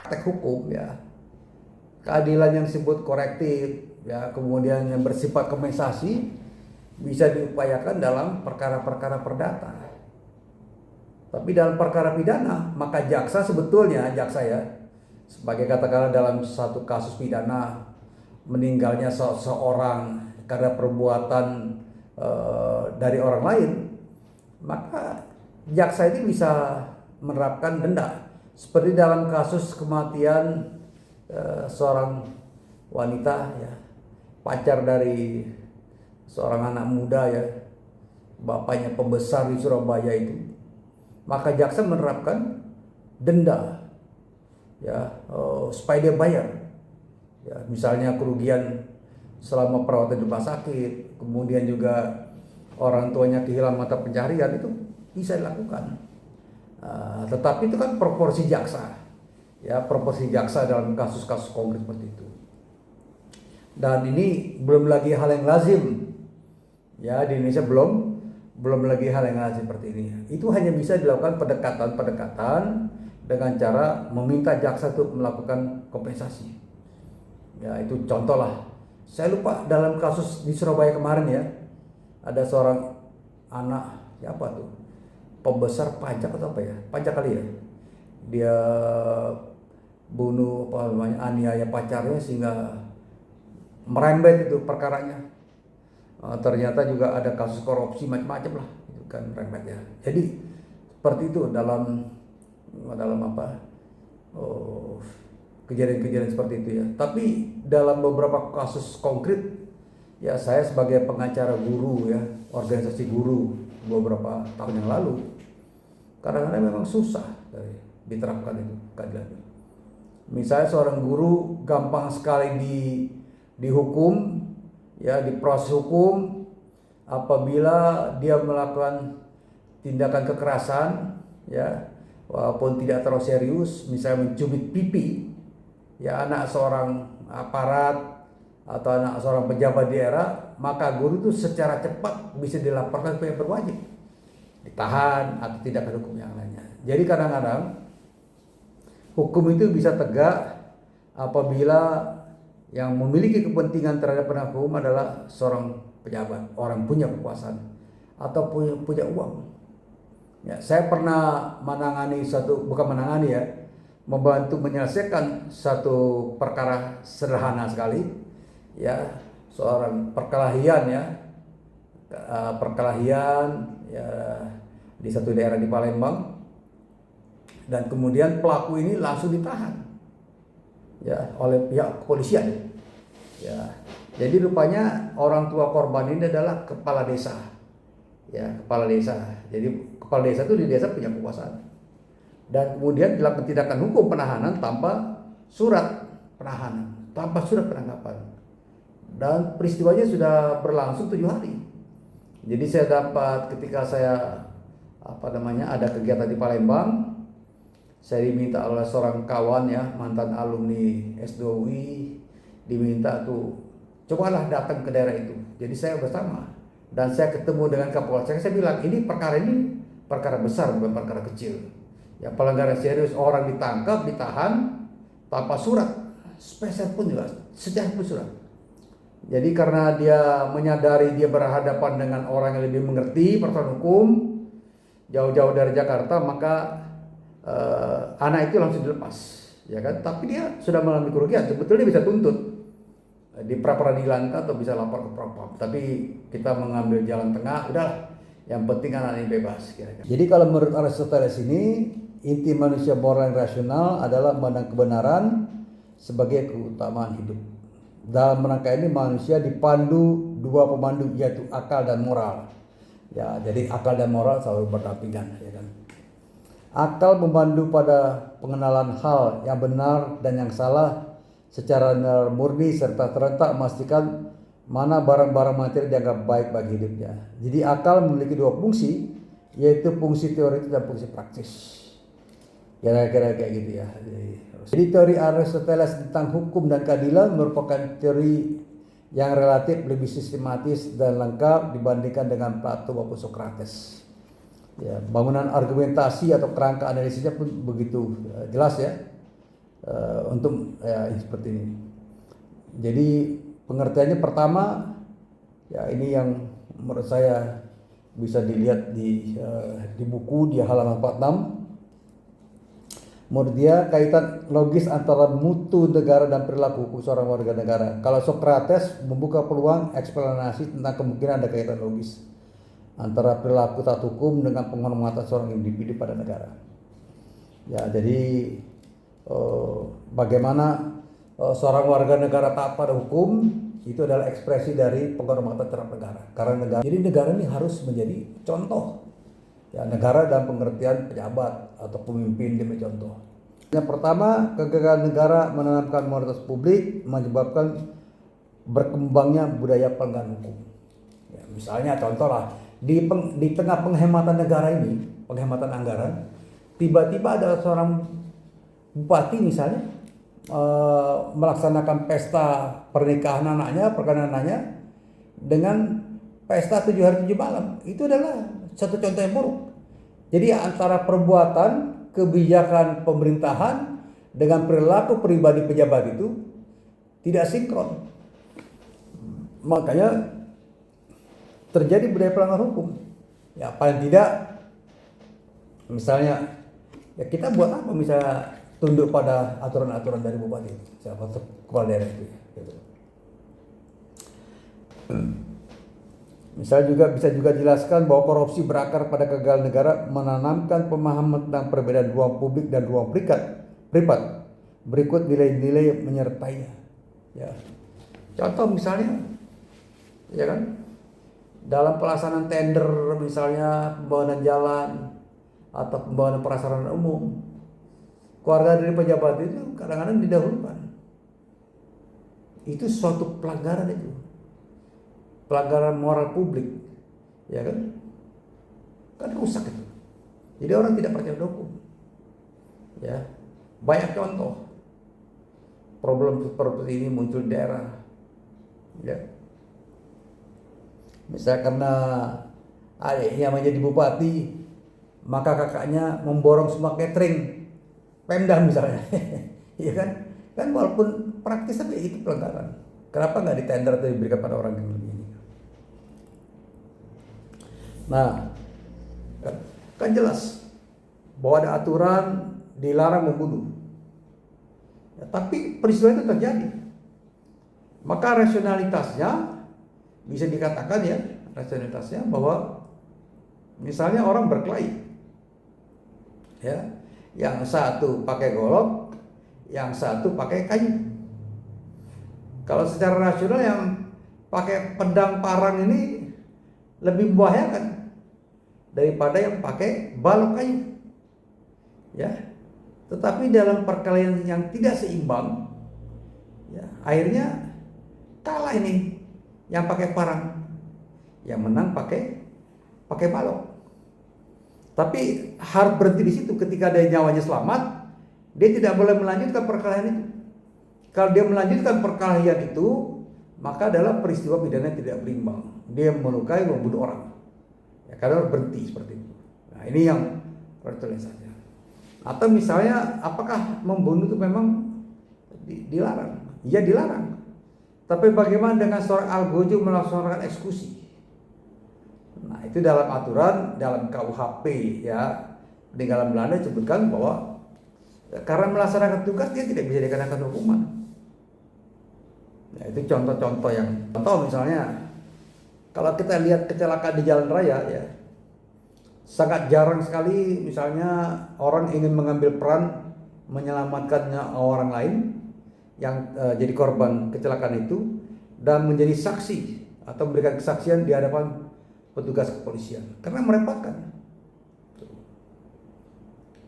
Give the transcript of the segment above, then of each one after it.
praktek hukum ya, keadilan yang disebut korektif ya, kemudian yang bersifat kompensasi bisa diupayakan dalam perkara-perkara perdata. Tapi dalam perkara pidana, maka jaksa sebetulnya, jaksa ya, sebagai katakanlah dalam satu kasus pidana meninggalnya seseorang karena perbuatan dari orang lain, maka jaksa ini bisa menerapkan denda. Seperti dalam kasus kematian seorang wanita ya, pacar dari seorang anak muda ya, bapaknya pembesar di Surabaya itu, maka jaksa menerapkan denda ya, supaya dia bayar ya, misalnya kerugian selama perawatan di rumah sakit, kemudian juga orang tuanya kehilangan mata pencaharian, itu bisa dilakukan. Tetapi itu kan proporsi jaksa ya, proporsi jaksa dalam kasus-kasus konkret seperti itu. Dan ini belum lagi hal yang lazim ya, di Indonesia belum lagi hal yang lazim seperti ini. Itu hanya bisa dilakukan pendekatan dengan cara meminta jaksa untuk melakukan kompensasi ya. Itu contoh lah, saya lupa dalam kasus di Surabaya kemarin ya, ada seorang anak siapa tuh, pembesar pajak atau apa ya, pajak kali ya, dia bunuh apa namanya, aniaya pacarnya sehingga merembet itu perkaranya. Ternyata juga ada kasus korupsi macam-macam lah, itu kan merembet ya. Jadi seperti itu dalam apa, kejadian-kejadian seperti itu ya. Tapi dalam beberapa kasus konkret ya, saya sebagai pengacara guru ya, organisasi guru beberapa tahun yang lalu, kadang-kadang memang susah diterapkan itu keadilan. Misalnya seorang guru gampang sekali dihukum ya, diproses hukum apabila dia melakukan tindakan kekerasan ya, walaupun tidak terlalu serius, misalnya mencubit pipi ya anak seorang aparat atau anak seorang pejabat daerah, maka guru itu secara cepat bisa dilaporkan ke yang berwajib, ditahan atau tindakan hukum yang lainnya. Jadi kadang-kadang hukum itu bisa tegak apabila yang memiliki kepentingan terhadap penegak hukum adalah seorang pejabat, orang punya kekuasaan atau punya uang. Ya, saya pernah membantu menyelesaikan satu perkara sederhana sekali ya, seorang perkelahian ya di satu daerah di Palembang, dan kemudian pelaku ini langsung ditahan ya oleh pihak kepolisian ya. Jadi rupanya orang tua korban ini adalah kepala desa ya, kepala desa. Jadi kepala desa itu di desa punya kekuasaan, dan kemudian dilakukan tindakan hukum penahanan tanpa surat penahanan, tanpa surat penangkapan, dan peristiwanya sudah berlangsung 7 hari. Jadi saya dapat ketika saya ada kegiatan di Palembang, saya diminta oleh seorang kawan ya, mantan alumni S2UI, diminta tuh cobalah datang ke daerah itu. Jadi saya bersama dan saya ketemu dengan Kapolsek. Saya bilang ini perkara besar, bukan perkara kecil. Ya, pelanggaran serius, orang ditangkap, ditahan tanpa surat, spesial pun juga, sejarah pun surat. Jadi karena dia menyadari dia berhadapan dengan orang yang lebih mengerti persoalan hukum, jauh-jauh dari Jakarta, maka anak itu langsung dilepas ya kan. Tapi dia sudah mengalami kerugian, sebetulnya bisa tuntut di pra-peradilan atau bisa lapor ke Propam, tapi kita mengambil jalan tengah, udah yang penting anak ini bebas kira-kira. Jadi kalau menurut Aristoteles ini, inti manusia moral dan rasional adalah memandang kebenaran sebagai keutamaan hidup. Dalam rangka ini manusia dipandu dua pemandu, yaitu akal dan moral ya. Jadi akal dan moral selalu berdampingan ya kan. Akal memandu pada pengenalan hal yang benar dan yang salah secara murni serta serentak memastikan mana barang-barang materi dianggap baik bagi hidupnya. Jadi akal memiliki dua fungsi, yaitu fungsi teori dan fungsi praktis. Kira-kira kayak gitu ya. Jadi teori Aristoteles tentang hukum dan keadilan merupakan teori yang relatif lebih sistematis dan lengkap dibandingkan dengan Plato maupun Socrates. Ya, bangunan argumentasi atau kerangka analisisnya pun begitu jelas ya. untuk seperti ini. Jadi pengertiannya pertama, ya ini yang menurut saya bisa dilihat di buku di halaman 46. Menurut dia kaitan logis antara mutu negara dan perilaku hukum seorang warga negara. Kalau Socrates membuka peluang eksplanasi tentang kemungkinan ada kaitan logis antara perilaku taat hukum dengan penghormatan seorang individu pada negara. Ya, jadi bagaimana seorang warga negara taat pada hukum itu adalah ekspresi dari penghormatan terhadap negara. Karena negara ini harus menjadi contoh. Ya, negara dalam pengertian pejabat atau pemimpin dia contoh. Yang pertama, kegagalan negara menanamkan moralitas publik menyebabkan berkembangnya budaya pelanggaran hukum. Ya, misalnya contohlah di tengah penghematan negara ini, penghematan anggaran, tiba-tiba ada seorang bupati misalnya melaksanakan pesta pernikahan anaknya dengan pesta 7 hari 7 malam. Itu adalah satu contoh yang buruk. Jadi antara perbuatan kebijakan pemerintahan dengan perilaku pribadi pejabat itu tidak sinkron. Makanya terjadi budaya pelanggaran hukum. Ya paling tidak misalnya ya kita buat apa misalnya tunduk pada aturan-aturan dari bupati siapa kepala daerah itu gitu. Misal juga bisa juga dijelaskan bahwa korupsi berakar pada kegagalan negara menanamkan pemahaman tentang perbedaan ruang publik dan ruang privat. Berikut nilai-nilai menyertainya. Ya. Contoh misalnya, ya kan, dalam pelaksanaan tender misalnya pembangunan jalan atau pembangunan prasarana umum, keluarga dari pejabat itu kadang-kadang didahulukan. Itu suatu pelanggaran itu. Pelanggaran moral publik, ya kan rusak itu. Jadi orang tidak percaya hukum. Ya, banyak contoh problem seperti ini muncul di daerah. Ya, misalnya karena adiknya menjadi bupati, maka kakaknya memborong semua catering Pemda misalnya, ya kan walaupun praktis tapi itu pelanggaran. Kenapa nggak ditender atau diberikan pada orang yang lebih ini? Nah, kan jelas bahwa ada aturan dilarang membunuh. Ya, tapi peristiwa itu terjadi. Maka rasionalitasnya bisa dikatakan ya, rasionalitasnya bahwa misalnya orang berkelahi. Ya, yang satu pakai golok, yang satu pakai kayu. Kalau secara rasional yang pakai pedang parang ini lebih membahayakan daripada yang pakai balok kayu. Ya. Tetapi dalam perkelahian yang tidak seimbang, ya, akhirnya kalah ini yang pakai parang. Yang menang pakai balok. Tapi harus berhenti di situ. Ketika dia nyawanya selamat, dia tidak boleh melanjutkan perkelahian itu. Kalau dia melanjutkan perkelahian itu, maka adalah peristiwa pidana tidak berimbang. Dia melukai, membunuh orang. Ya, karena harus berhenti seperti itu. Nah, ini yang pertulisannya. Atau misalnya, apakah membunuh itu memang dilarang? Ya dilarang. Tapi bagaimana dengan seorang algojo melaksanakan eksekusi? Nah, itu dalam aturan, dalam KUHP ya, peninggalan Belanda disebutkan bahwa karena melaksanakan tugas dia tidak bisa dikenakan hukuman. Nah, itu contoh-contoh misalnya kalau kita lihat kecelakaan di jalan raya ya, sangat jarang sekali misalnya orang ingin mengambil peran menyelamatkan orang lain yang jadi korban kecelakaan itu dan menjadi saksi atau memberikan kesaksian di hadapan petugas kepolisian karena merepotkan.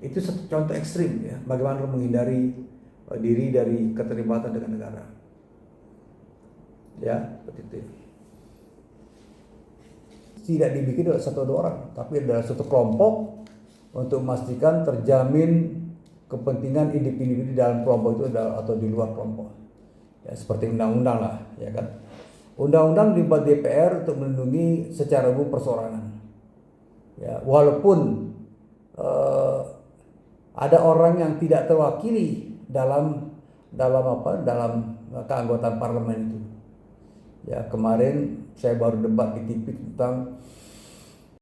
Itu satu contoh ekstrim ya, bagaimana menghindari diri dari keterlibatan dengan negara. Ya, seperti itu. Tidak dibikin oleh satu dua orang, tapi adalah satu kelompok untuk memastikan terjamin kepentingan individu di dalam kelompok itu atau di luar kelompok. Ya, seperti undang-undang lah, ya kan. Undang-undang dibuat DPR untuk melindungi secara umum perseorangan. Ya, walaupun ada orang yang tidak terwakili dalam dalam keanggotaan parlemen itu. Ya, kemarin saya baru debat di TV tentang